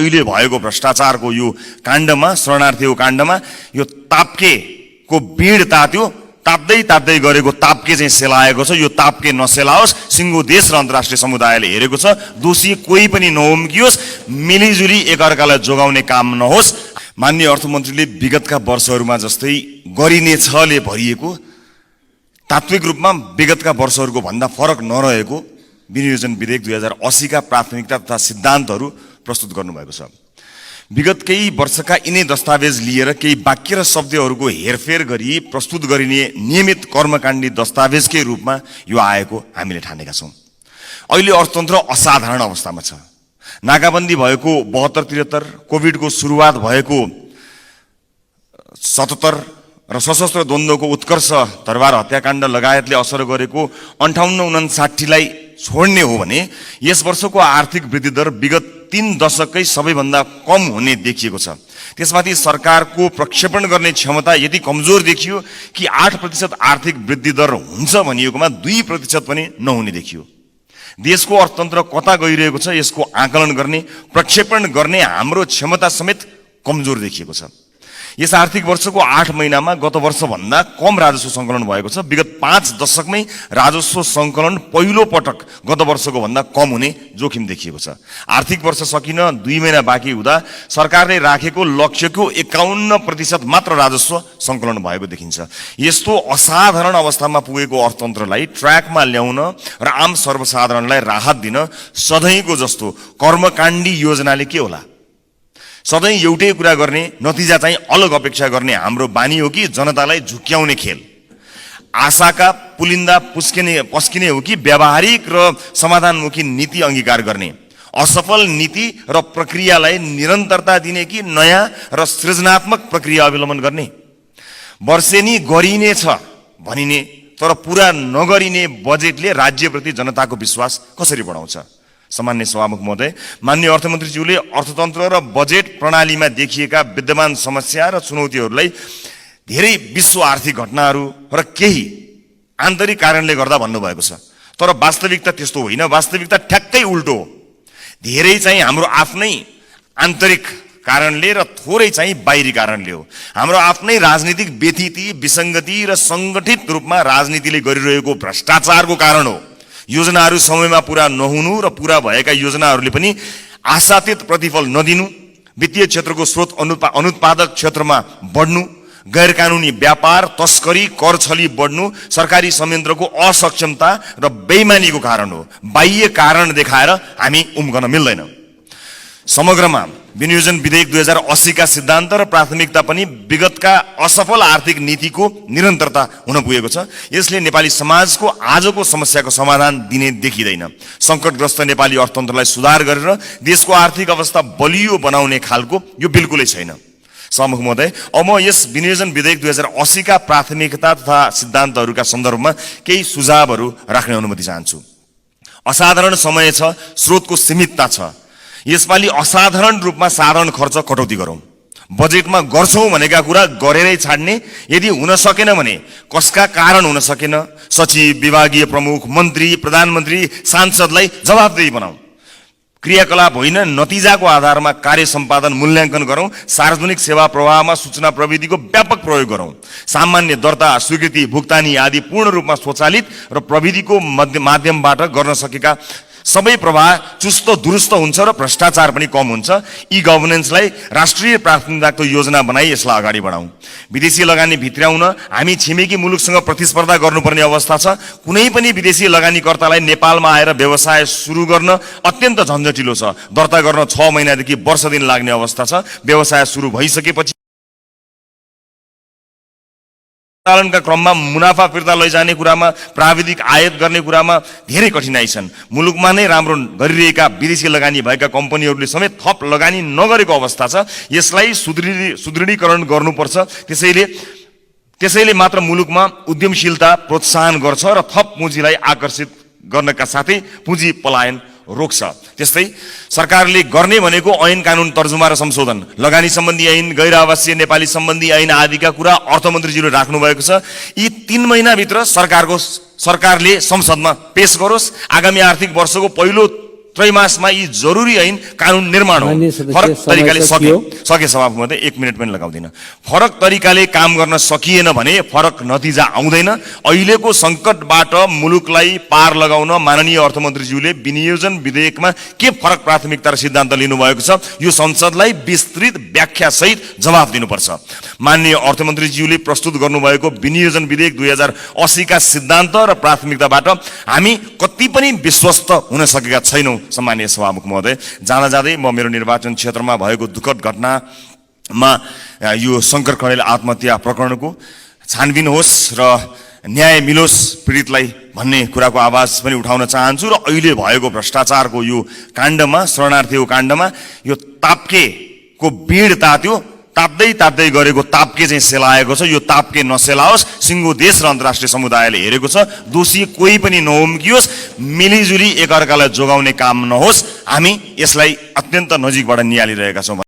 अहिले भएको भ्रष्टाचारको यो काण्डमा, शरणार्थीको काण्डमा यो ताप्केको बीड तात्यो, ताप्दै गरेको ताप्के चाहिँ सेलाएको छ। यो ताप्के नसेलाओस्, सिङ्गो देश र अन्तर्राष्ट्रिय समुदायले हेरेको छ। दोषी कोही पनि नउम्कियोस्, मिलिजुली एकअर्कालाई जोगाउने काम नहोस्। माननीय अर्थमन्त्रीले विगतका वर्षहरूमा जस्तै गरिनेछले भरिएको, तात्विक रूपमा विगतका वर्षहरूको भन्दा फरक नरहेको विनियोजन विधेयक 2080 का प्राथमिकता तथा सिद्धान्तहरू प्रस्तुत गर्नुभएको छ। विगत केही वर्षका यिनै दस्तावेज लिएर केही वाक्य र शब्दहरूको हेरफेर गरी प्रस्तुत गरिने नियमित कर्मकाण्डी दस्तावेजकै रूपमा यो आएको हामीले ठानेका छौँ। अहिले अर्थतन्त्र असाधारण अवस्थामा छ। नाकाबन्दी भएको 72-73, कोभिडको सुरुवात भएको 77 र सशस्त्र द्वन्द्वको उत्कर्ष, तरबार हत्याकाण्ड लगायतले असर गरेको 58-59 लाई छोड्ने हो भने यस वर्षको आर्थिक वृद्धि दर विगत 3 दशकै सबैभन्दा कम हुने देखिएको छ। त्यसमाथि सरकारको प्रक्षेपण गर्ने क्षमता यति कमजोर देखियो कि 8% आर्थिक वृद्धि दर हुन्छ भनिएकोमा 2% पनि नहुने देखियो। देशको अर्थतन्त्र कता गइरहेको छ यसको आकलन गर्ने, प्रक्षेपण गर्ने हाम्रो क्षमता समेत कमजोर देखिएको छ। यस आर्थिक वर्षको 8 महिनामा गत वर्षभन्दा कम राजस्व सङ्कलन भएको छ। विगत 5 दशकमै राजस्व सङ्कलन पहिलो पटक गत वर्षको भन्दा कम हुने जोखिम देखिएको छ। आर्थिक वर्ष सकिन 2 महिना बाँकी हुँदा सरकारले राखेको लक्ष्यको 51% मात्र राजस्व सङ्कलन भएको देखिन्छ। यस्तो असाधारण अवस्थामा पुगेको अर्थतन्त्रलाई ट्र्याकमा ल्याउन र आम सर्वसाधारणलाई राहत दिन सधैँको जस्तो कर्मकाण्डी योजनाले के होला? सधैँ एउटै कुरा गर्ने, नतिजा चाहिँ अलग अपेक्षा गर्ने हाम्रो बानी हो कि जनतालाई झुक्क्याउने खेल? आशाका पुलिन्दा पस्किने हो कि व्यावहारिक र समाधानमुखी नीति अंगीकार गर्ने? असफल नीति र प्रक्रियालाई निरन्तरता दिने कि नयाँ र सृजनात्मक प्रक्रिया अवलम्बन गर्ने? वर्षेनी गरिनेछ भनिने तर पुरा नगरिने बजेटले राज्यप्रति जनताको विश्वास कसरी बढाउँछ? सामान्य सभामुख महोदय, माननीय अर्थमन्त्रीज्यूले अर्थतन्त्र र बजेट प्रणालीमा देखिएका विद्यमान समस्या र चुनौतीहरूलाई धेरै विश्व आर्थिक घटनाहरू र केही आन्तरिक कारणले गर्दा भन्नुभएको छ। तर वास्तविकता त्यस्तो होइन। वास्तविकता ठ्याक्कै उल्टो हो। धेरै चाहिँ हाम्रो आफ्नै आन्तरिक कारणले र थोरै चाहिँ बाहिरी कारणले हो। हाम्रो आफ्नै राजनीतिक व्यथिति, विसङ्गति र सङ्गठित रूपमा राजनीतिले गरिरहेको भ्रष्टाचारको कारण हो। योजनाहरू समयमा पूरा नहुनु र पूरा भएका योजनाहरूले पनि आशातीत प्रतिफल नदिनु, वित्तीय क्षेत्रको स्रोत अनुत्पादक क्षेत्रमा बढ्नु, गैर कानुनी व्यापार, तस्करी, कर छली बढ्नु सरकारी संयन्त्रको असक्षमता र बेइमानीको कारण हो। बाह्य कारण देखाएर हामी उम्कन मिल्दैन। समग्रमा विनियोजन विधेयक 2080 का सिद्धान्त र प्राथमिकता पनि विगतका असफल आर्थिक नीतिको निरन्तरता हुन पुगेको छ। यसले नेपाली समाजको आजको समस्याको समाधान दिने देखिँदैन। सङ्कटग्रस्त नेपाली अर्थतन्त्रलाई सुधार गरेर देशको आर्थिक अवस्था बलियो बनाउने खालको यो बिल्कुलै छैन। सभामुख महोदय, अब म यस विनियोजन विधेयक 2080 का प्राथमिकता तथा सिद्धान्तहरूका सन्दर्भमा केही सुझावहरू राख्ने अनुमति चाहन्छु। असाधारण समय छ, स्रोतको सीमितता छ। यसपालि असाधारण रूपमा साधारण खर्च कटौती गरौँ। बजेटमा गर्छौँ भनेका कुरा गरेरै छाड्ने, यदि हुन सकेन भने कसका कारण हुन सकेन, सचिव, विभागीय प्रमुख, मन्त्री, प्रधानमन्त्री, सांसदलाई जवाबदेही बनाऊ। क्रियाकलाप होइन, नतिजाको आधारमा कार्य सम्पादन मूल्याङ्कन गरौँ। सार्वजनिक सेवा प्रवाहमा सूचना प्रविधिको व्यापक प्रयोग गरौँ। सामान्य दर्ता, स्वीकृति, भुक्तानी आदि पूर्ण रूपमा स्वचालित र प्रविधिको माध्यमबाट गर्न सकेका सबै प्रवाह चुस्त दुरुस्त हुन्छ र भ्रष्टाचार पनि कम हुन्छ। ई गभर्नेन्सलाई राष्ट्रिय प्राथमिकताको योजना बनाई यसलाई अगाडि बढाउँ। विदेशी लगानी भित्र्याउन हामी छिमेकी मुलुकसँग प्रतिस्पर्धा गर्नुपर्ने अवस्था छ। कुनै पनि विदेशी लगानीकर्तालाई नेपालमा आएर व्यवसाय सुरु गर्न अत्यन्त झन्झटिलो छ। दर्ता गर्न 6 महिनादेखि वर्ष दिन लाग्ने अवस्था छ। व्यवसाय सुरु भइसकेपछि पालनका क्रममा मुनाफा फिर्ता लैजाने कुरामा, प्राविधिक आयात गर्ने कुरामा धेरै कठिनाइ छन्। मुलुकमा नै राम्रो गरिरहेका विदेशी लगानी भएका कम्पनीहरूले समेत थप लगानी नगरेको अवस्था छ। यसलाई सुदृढीकरण गर्नुपर्छ। त्यसैले मात्र मुलुकमा उद्यमशीलता प्रोत्साहन गर्छ र थप पुँजीलाई आकर्षित गर्नका साथै पुँजी पलायन रोक्छ। त्यस्तै सरकारले गर्ने भनेको ऐन कानुन तर्जुमा र संशोधन, लगानी सम्बन्धी ऐन, गैर आवासीय नेपाली सम्बन्धी ऐन आदिका कुरा अर्थमन्त्रीज्यूले राख्नु भएको छ। यी 3 महिनाभित्र सरकारले संसदमा पेश गरोस्। आगामी आर्थिक वर्षको पहिलो त्रैमासमा यी जरुरी ऐन कानुन निर्माण हो। माननीय सदस्य, फरक समय तरिकाले सकियो। सके सभामुख महोदय, 1 मिनेट पनि लगाउँदिन। फरक तरिकाले काम गर्न सकिएन भने फरक नतिजा आउँदैन। अहिलेको संकटबाट मुलुकलाई पार लगाउन माननीय अर्थमन्त्रीज्यूले विनियोजन विधेयकमा के फरक प्राथमिकता र सिद्धान्त लिनुभएको छ, यो संसदलाई विस्तृत व्याख्या सहित जवाफ दिनुपर्छ। माननीय अर्थमन्त्रीज्यूले प्रस्तुत गर्नुभएको विनियोजन विधेयक 2080 का सिद्धान्त र प्राथमिकताबाट हामी कति पनि विश्वस्त हुन सकेका छैनौं। सम्मानीय सभामुख महोदय, जाँदा जाँदै म मेरो निर्वाचन क्षेत्रमा भएको दुःखद घटनामा यो शंकर खडेल आत्महत्या प्रकरणको छानबिन होस् र न्याय मिलोस् पीडितलाई भन्ने कुराको आवाज पनि उठाउन चाहन्छु। र अहिले भएको भ्रष्टाचारको यो काण्डमा, शरणार्थीको काण्डमा यो ताप्केको बीड तात्यो, ताप्दै गरेको ताप्के चाहिँ सेलाएको छ। यो ताप्के नसेलाओस्, सिङ्गो देश र अन्तर्राष्ट्रिय समुदायले हेरेको छ। दोषी कोही पनि नउम्कियोस्, मिलिजुली एकअर्कालाई जोगाउने काम नहोस्। हामी यसलाई अत्यन्त नजिकबाट नियालिरहेका छौँ।